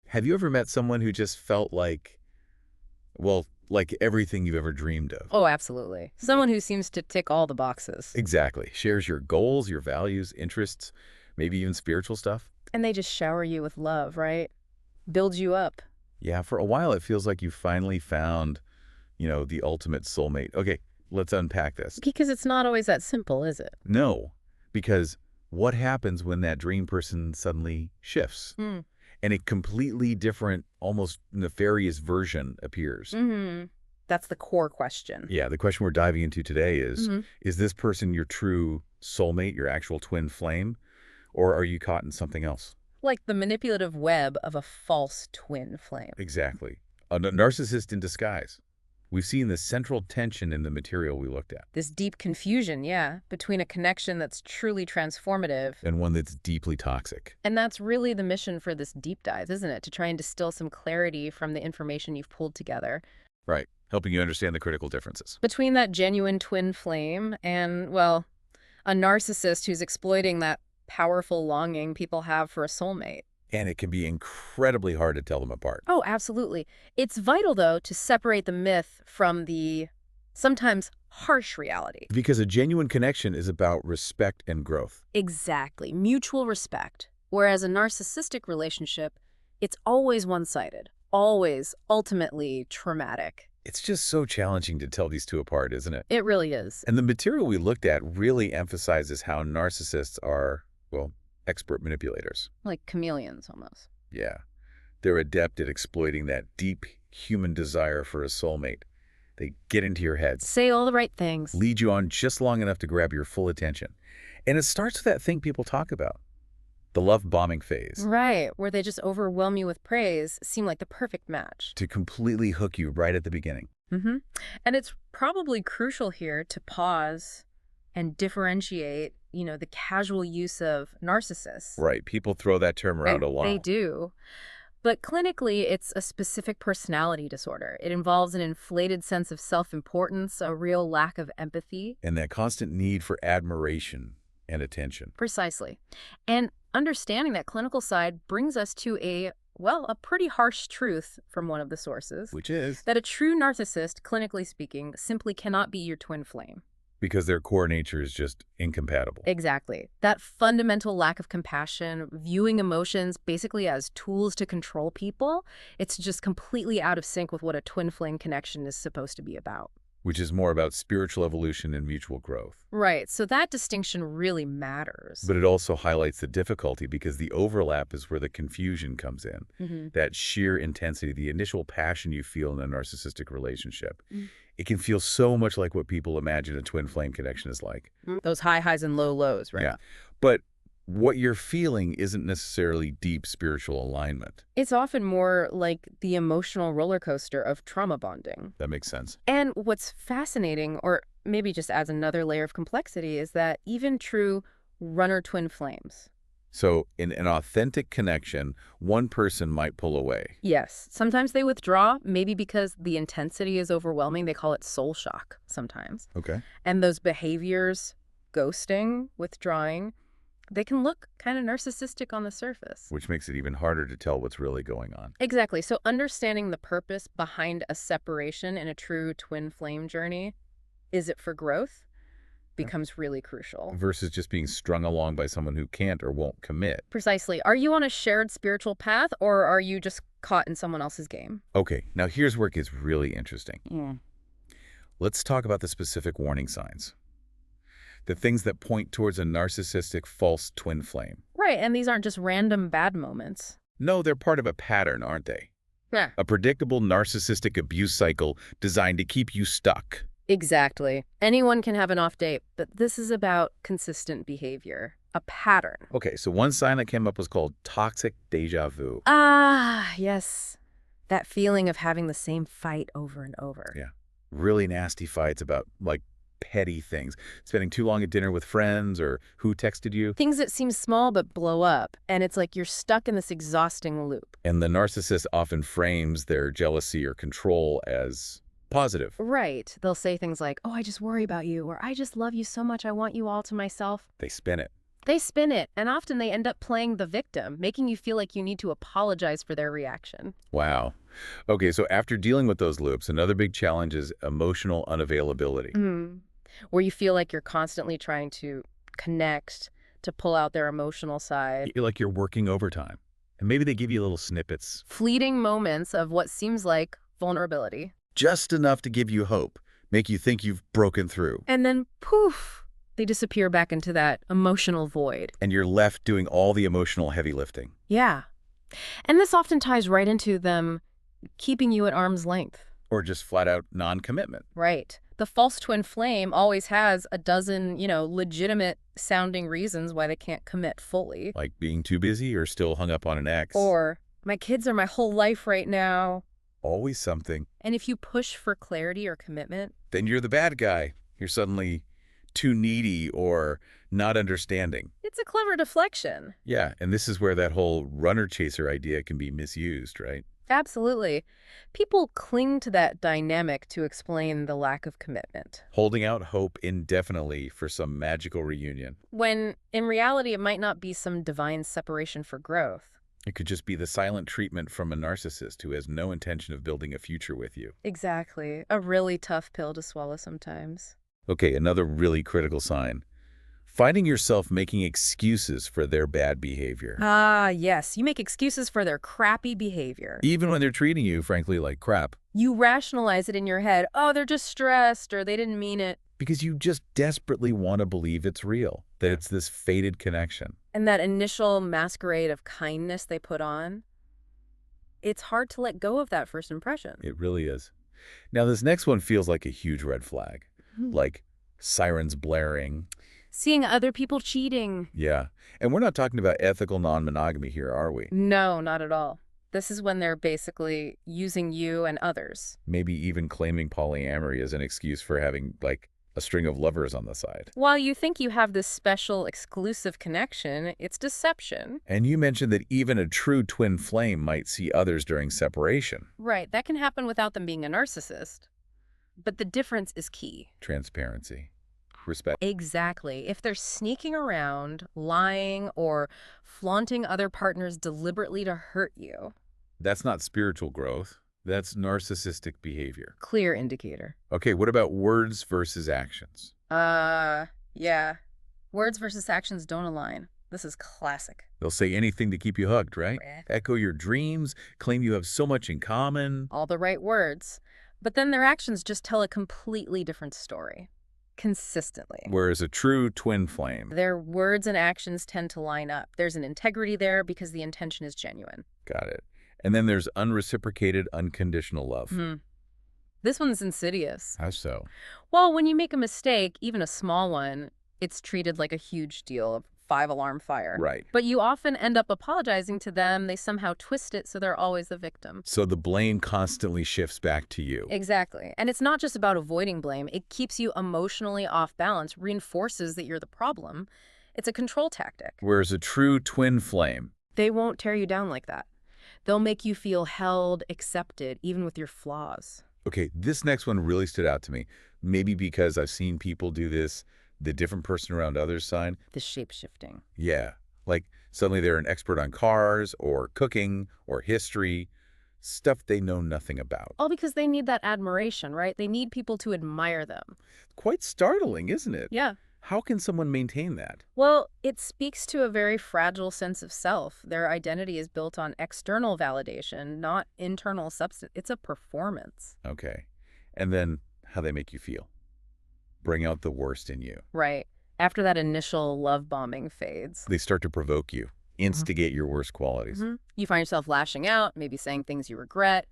Have you ever met someone who just felt like, well, like everything you've ever dreamed of? Oh, absolutely. Someone who seems to tick all the boxes. Exactly. Shares your goals, your values, interests, maybe even spiritual stuff? And they just shower you with love, right? Build you up. Yeah, for a while it feels like you finally found, the ultimate soulmate. Okay, let's unpack this. Because it's not always that simple, is it? No, because what happens when that dream person suddenly shifts Mm. and a completely different, almost nefarious version appears? Mm-hmm. That's the core question. Yeah, the question we're diving into today Mm-hmm. is this person your true soulmate, your actual twin flame, or are you caught in something else? Like the manipulative web of a false twin flame. Exactly. A narcissist in disguise. We've seen the central tension in the material we looked at, This deep confusion, yeah, between a connection that's truly transformative. and one that's deeply toxic. And that's really the mission for this deep dive, isn't it? To try and distill some clarity from the information you've pulled together Right. Helping you understand the critical differences. between that genuine twin flame and, well, a narcissist who's exploiting that powerful longing people have for a soulmate. And it can be incredibly hard to tell them apart. Oh, absolutely. It's vital, though, to separate the myth from the sometimes harsh reality. Because a genuine connection is about respect and growth. Exactly. Mutual respect. Whereas a narcissistic relationship, it's always one-sided, always ultimately traumatic. It's just so challenging to tell these two apart, isn't it? It really is. And the material we looked at really emphasizes how narcissists are, well, expert manipulators. Like chameleons, almost. Yeah. They're adept at exploiting that deep human desire for a soulmate. They get into your head, Say all the right things. lead you on just long enough to grab your full attention. And it starts with that thing people talk about, the love bombing phase, Right, where they just overwhelm you with praise, seem like the perfect match. to completely hook you right at the beginning. Mm-hmm. And it's probably crucial here to pause and differentiate, the casual use of narcissists. Right. People throw that term around a lot. They do. But clinically, it's a specific personality disorder. It involves an inflated sense of self-importance, a real lack of empathy. And that constant need for admiration and attention. Precisely. And understanding that clinical side brings us to a pretty harsh truth from one of the sources, Which is that a true narcissist, clinically speaking, simply cannot be your twin flame. because their core nature is just incompatible. Exactly. That fundamental lack of compassion, viewing emotions basically as tools to control people, it's just completely out of sync with what a twin flame connection is supposed to be about. Which is more about spiritual evolution and mutual growth. Right. So that distinction really matters. But it also highlights the difficulty because the overlap is where the confusion comes in. Mm-hmm. That sheer intensity, the initial passion you feel in a narcissistic relationship. It can feel so much like what people imagine a twin flame connection is like. Those high highs and low lows, right? Yeah. But what you're feeling isn't necessarily deep spiritual alignment. It's often more like the emotional roller coaster of trauma bonding. That makes sense. And what's fascinating, or maybe just adds another layer of complexity, is that even true runner twin flames. So in an authentic connection, one person might pull away. Yes, sometimes they withdraw, maybe because the intensity is overwhelming. They call it soul shock sometimes. Okay. And those behaviors, ghosting, withdrawing, they can look kind of narcissistic on the surface. Which makes it even harder to tell what's really going on. Exactly. So understanding the purpose behind a separation in a true twin flame journey, is it for growth, becomes really crucial. Versus just being strung along by someone who can't or won't commit. Precisely. Are you on a shared spiritual path, or are you just caught in someone else's game? Okay, now here's where it gets really interesting. Yeah. Let's talk about the specific warning signs. The things that point towards a narcissistic false twin flame. Right, and these aren't just random bad moments. No, they're part of a pattern, aren't they? Yeah. A predictable narcissistic abuse cycle designed to keep you stuck. Exactly. Anyone can have an off day, but this is about consistent behavior, a pattern. Okay, so one sign that came up was called toxic deja vu. Ah, yes. That feeling of having the same fight over and over. Yeah. Really nasty fights about, like, petty things. Spending too long at dinner with friends or who texted you. Things that seem small but blow up, and it's like you're stuck in this exhausting loop. And the narcissist often frames their jealousy or control as positive. Right. They'll say things like, oh, I just worry about you, or I just love you so much I want you all to myself. They spin it. They spin it, and often they end up playing the victim, making you feel like you need to apologize for their reaction. Wow. Okay, so after dealing with those loops, another big challenge is emotional unavailability. Mm. Where you feel like you're constantly trying to connect, to pull out their emotional side. Like you're working overtime. And maybe they give you little snippets. Fleeting moments of what seems like vulnerability. Just enough to give you hope, make you think you've broken through. And then, poof, they disappear back into that emotional void. And you're left doing all the emotional heavy lifting. Yeah. And this often ties right into them keeping you at arm's length. Or just flat out non-commitment. Right. The false twin flame always has a dozen, legitimate sounding reasons why they can't commit fully. Like being too busy or still hung up on an ex. Or, my kids are my whole life right now. Always something. And if you push for clarity or commitment, Then you're the bad guy. You're suddenly too needy or not understanding. it's a clever deflection. Yeah, and this is where that whole runner-chaser idea can be misused, right? Absolutely. People cling to that dynamic to explain the lack of commitment, Holding out hope indefinitely for some magical reunion. when in reality it might not be some divine separation for growth. It could just be the silent treatment from a narcissist who has no intention of building a future with you. Exactly. A really tough pill to swallow sometimes. Okay, another really critical sign. Finding yourself making excuses for their bad behavior. Ah, yes. You make excuses for their crappy behavior. Even when they're treating you, frankly, like crap. You rationalize it in your head. Oh, they're just stressed, or they didn't mean it. Because you just desperately want to believe it's real, that it's this fated connection. And that initial masquerade of kindness they put on, it's hard to let go of that first impression. It really is. Now, this next one feels like a huge red flag. Like sirens blaring. Seeing other people cheating. Yeah. And we're not talking about ethical non-monogamy here, are we? No, not at all. This is when they're basically using you and others. Maybe even claiming polyamory as an excuse for having, like, a string of lovers on the side. While you think you have this special exclusive connection, it's deception. And you mentioned that even a true twin flame might see others during separation. Right, that can happen without them being a narcissist. But the difference is key. Transparency. Respect. Exactly. If they're sneaking around, lying, or flaunting other partners deliberately to hurt you, That's not spiritual growth. That's narcissistic behavior. clear indicator. Okay, what about words versus actions? Yeah. Words versus actions don't align. This is classic. They'll say anything to keep you hooked, right? Right. Echo your dreams, claim you have so much in common. All the right words. But then their actions just tell a completely different story. Consistently. Whereas a true twin flame, Their words and actions tend to line up. There's an integrity there because the intention is genuine. got it. And then there's unreciprocated, unconditional love. This one's insidious. How so? Well, when you make a mistake, even a small one, it's treated like a huge deal, a 5-alarm fire. Right. But you often end up apologizing to them. They somehow twist it so they're always the victim. So the blame constantly shifts back to you. Exactly. And it's not just about avoiding blame. It keeps you emotionally off balance, reinforces that you're the problem. It's a control tactic. Whereas a true twin flame, They won't tear you down like that. They'll make you feel held, accepted, even with your flaws. okay, this next one really stood out to me. Maybe because I've seen people do this, the different person around others sign. The shape-shifting. Yeah, like suddenly they're an expert on cars or cooking or history, stuff they know nothing about. All because they need that admiration, right? They need people to admire them. Quite startling, isn't it? Yeah. How can someone maintain that? Well, it speaks to a very fragile sense of self. Their identity is built on external validation, not internal substance. It's a performance. Okay. And then how they make you feel. Bring out the worst in you. Right. After that initial love bombing fades. They start to provoke you, instigate your worst qualities, You find yourself lashing out, maybe saying things you regret,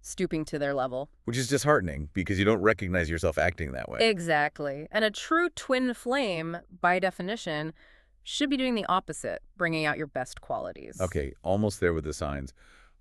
stooping to their level. which is disheartening because you don't recognize yourself acting that way. Exactly. And a true twin flame, by definition, should be doing the opposite, bringing out your best qualities. Okay, almost there with the signs.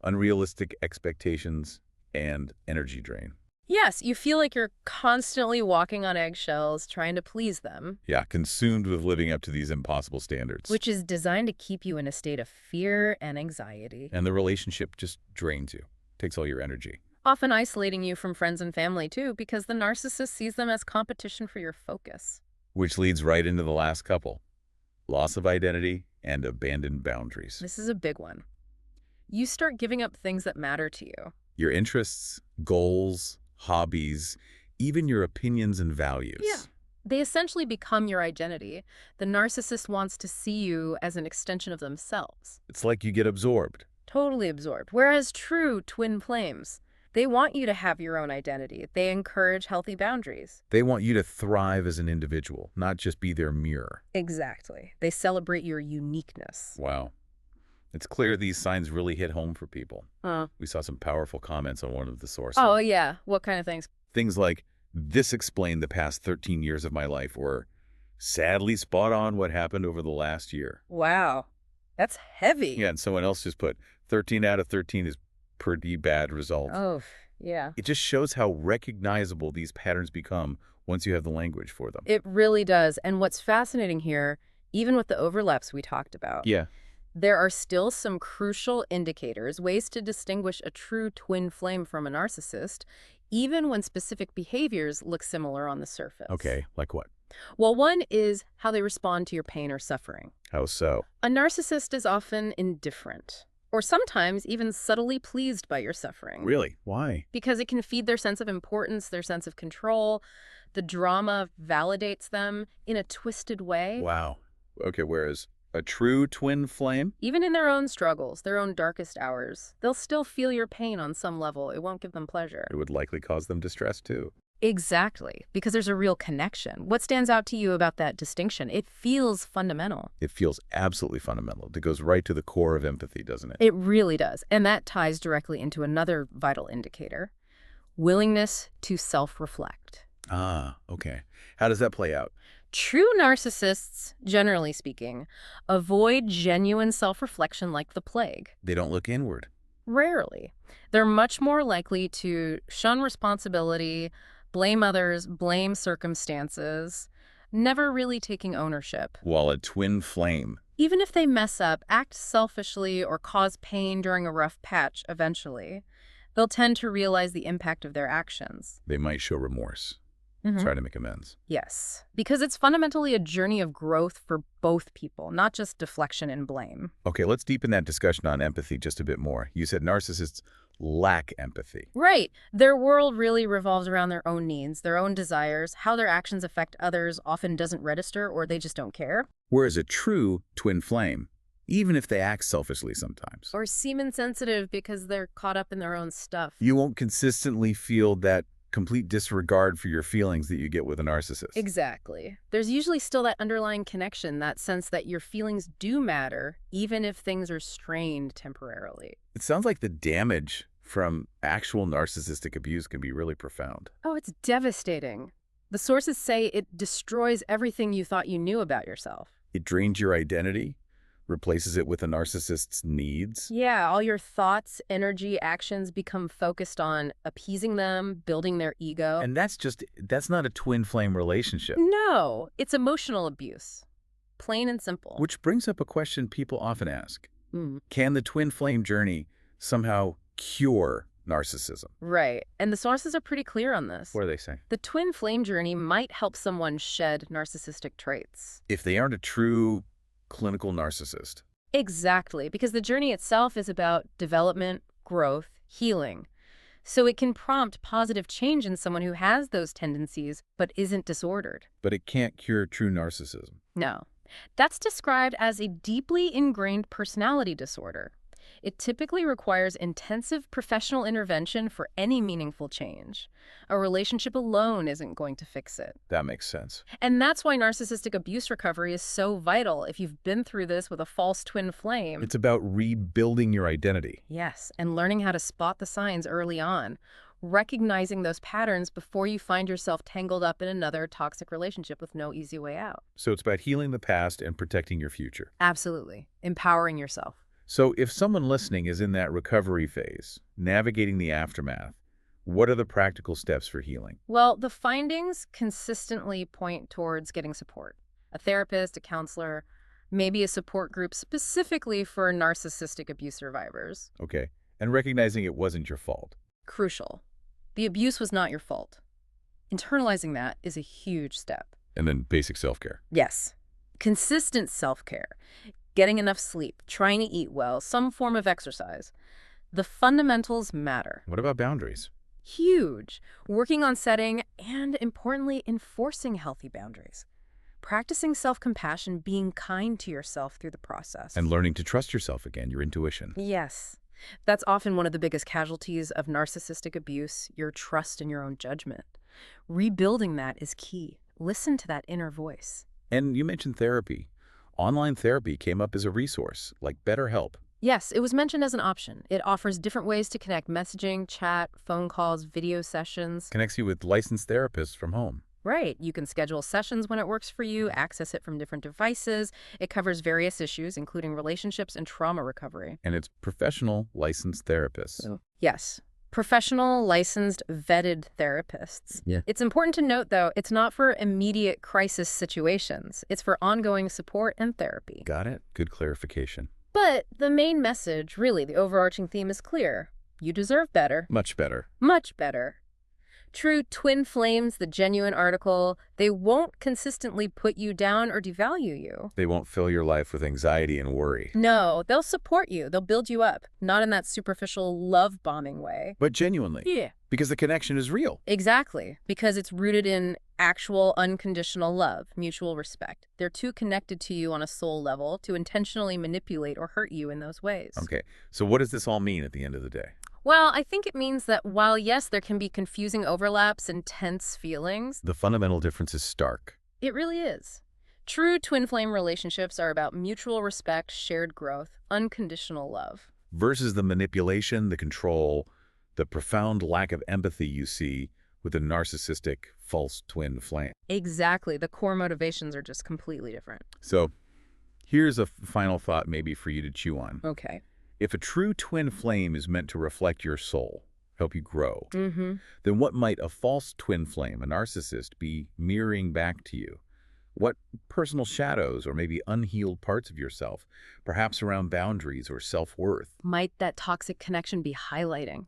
Unrealistic expectations and energy drain. Yes, you feel like you're constantly walking on eggshells, trying to please them, Yeah, consumed with living up to these impossible standards. which is designed to keep you in a state of fear and anxiety, And the relationship just drains you, takes all your energy. often isolating you from friends and family, too, because the narcissist sees them as competition for your focus. Which leads right into the last couple. loss of identity, and abandoned boundaries. This is a big one. You start giving up things that matter to you. Your interests, goals, hobbies, even your opinions and values. Yeah. They essentially become your identity. The narcissist wants to see you as an extension of themselves. It's like you get absorbed. Totally absorbed. Whereas true twin flames, they want you to have your own identity. They encourage healthy boundaries. They want you to thrive as an individual, not just be their mirror. Exactly. They celebrate your uniqueness. Wow. It's clear these signs really hit home for people. Oh. We saw some powerful comments on one of the sources. Oh, yeah. What kind of things? Things like, this explained the past 13 years of my life, or sadly spot on what happened over the last year. Wow. That's heavy. Yeah, and someone else just put, 13 out of 13 is pretty bad result. Oh, yeah. It just shows how recognizable these patterns become once you have the language for them. It really does. And what's fascinating here, even with the overlaps we talked about, Yeah. there are still some crucial indicators, ways to distinguish a true twin flame from a narcissist, even when specific behaviors look similar on the surface. Okay, like what? Well, one is how they respond to your pain or suffering. How so? A narcissist is often indifferent, or sometimes even subtly pleased by your suffering. Really? Why? Because it can feed their sense of importance, their sense of control. The drama validates them in a twisted way. Wow. Okay, whereas a true twin flame? Even in their own struggles, their own darkest hours, they'll still feel your pain on some level. It won't give them pleasure. It would likely cause them distress too. Exactly, because there's a real connection. What stands out to you about that distinction? It feels fundamental. It feels absolutely fundamental. It goes right to the core of empathy, doesn't it? It really does. And that ties directly into another vital indicator, willingness to self-reflect. Ah, okay. How does that play out? True narcissists, generally speaking, avoid genuine self-reflection like the plague. They don't look inward. Rarely. They're much more likely to shun responsibility, blame others, blame circumstances, never really taking ownership. While a twin flame, Even if they mess up, act selfishly, or cause pain during a rough patch eventually, they'll tend to realize the impact of their actions. they might show remorse, try to make amends. Yes, because it's fundamentally a journey of growth for both people, not just deflection and blame. Okay, let's deepen that discussion on empathy just a bit more. You said narcissists lack empathy. Right. Their world really revolves around their own needs, their own desires. How their actions affect others often doesn't register, or they just don't care. Whereas a true twin flame, even if they act selfishly sometimes, Or seem insensitive because they're caught up in their own stuff. you won't consistently feel that complete disregard for your feelings that you get with a narcissist. Exactly. There's usually still that underlying connection, that sense that your feelings do matter, even if things are strained temporarily. It sounds like the damage from actual narcissistic abuse can be really profound. Oh, it's devastating. The sources say it destroys everything you thought you knew about yourself. It drains your identity, replaces it with a narcissist's needs. Yeah, all your thoughts, energy, actions become focused on appeasing them, building their ego. And that's not a twin flame relationship. No, it's emotional abuse. Plain and simple. Which brings up a question people often ask. Mm. Can the twin flame journey somehow cure narcissism? Right. And the sources are pretty clear on this. What do they say? The twin flame journey might help someone shed narcissistic traits. If they aren't a true clinical narcissist. Exactly, because the journey itself is about development, growth, healing. So it can prompt positive change in someone who has those tendencies but isn't disordered. But it can't cure true narcissism. No. That's described as a deeply ingrained personality disorder. It typically requires intensive professional intervention for any meaningful change. A relationship alone isn't going to fix it. That makes sense. And that's why narcissistic abuse recovery is so vital if you've been through this with a false twin flame. It's about rebuilding your identity. Yes, and learning how to spot the signs early on, recognizing those patterns before you find yourself tangled up in another toxic relationship with no easy way out. So it's about healing the past and protecting your future. Absolutely. Empowering yourself. So if someone listening is in that recovery phase, navigating the aftermath, what are the practical steps for healing? Well, the findings consistently point towards getting support. A therapist, a counselor, maybe a support group specifically for narcissistic abuse survivors. Okay. And recognizing it wasn't your fault. Crucial. The abuse was not your fault. Internalizing that is a huge step. And then basic self-care. Yes. Consistent self-care, getting enough sleep, trying to eat well, some form of exercise. The fundamentals matter. What about boundaries? Huge. Working on setting and, importantly, enforcing healthy boundaries. Practicing self-compassion, being kind to yourself through the process. And learning to trust yourself again, your intuition. Yes. That's often one of the biggest casualties of narcissistic abuse, your trust in your own judgment. Rebuilding that is key. Listen to that inner voice. And you mentioned therapy. Online therapy came up as a resource, like BetterHelp. Yes, it was mentioned as an option. It offers different ways to connect messaging, chat, phone calls, video sessions. Connects you with licensed therapists from home. Right. You can schedule sessions when it works for you, access it from different devices. It covers various issues, including relationships and trauma recovery. And it's professional, licensed therapists. Yes. Professional, licensed, vetted therapists. Yeah. It's important to note, though, it's not for immediate crisis situations. It's for ongoing support and therapy. Got it? Good clarification. But the main message, really, the overarching theme is clear. You deserve better. Much better. Much better. True twin flames, the genuine article, they won't consistently put you down or devalue you. They won't fill your life with anxiety and worry. No, they'll support you. They'll build you up. Not in that superficial love-bombing way. But genuinely. Yeah. Because the connection is real. Exactly. Because it's rooted in actual unconditional love, mutual respect. They're too connected to you on a soul level to intentionally manipulate or hurt you in those ways. Okay, so what does this all mean at the end of the day? Well, I think it means that while, yes, there can be confusing overlaps and tense feelings, The fundamental difference is stark. it really is. True twin flame relationships are about mutual respect, shared growth, unconditional love. Versus the manipulation, the control, the profound lack of empathy you see with a narcissistic false twin flame. Exactly. The core motivations are just completely different. So here's a final thought maybe for you to chew on. Okay. If a true twin flame is meant to reflect your soul, help you grow, Mm-hmm. then what might a false twin flame, a narcissist, be mirroring back to you? What personal shadows or maybe unhealed parts of yourself, perhaps around boundaries or self-worth? Might that toxic connection be highlighting?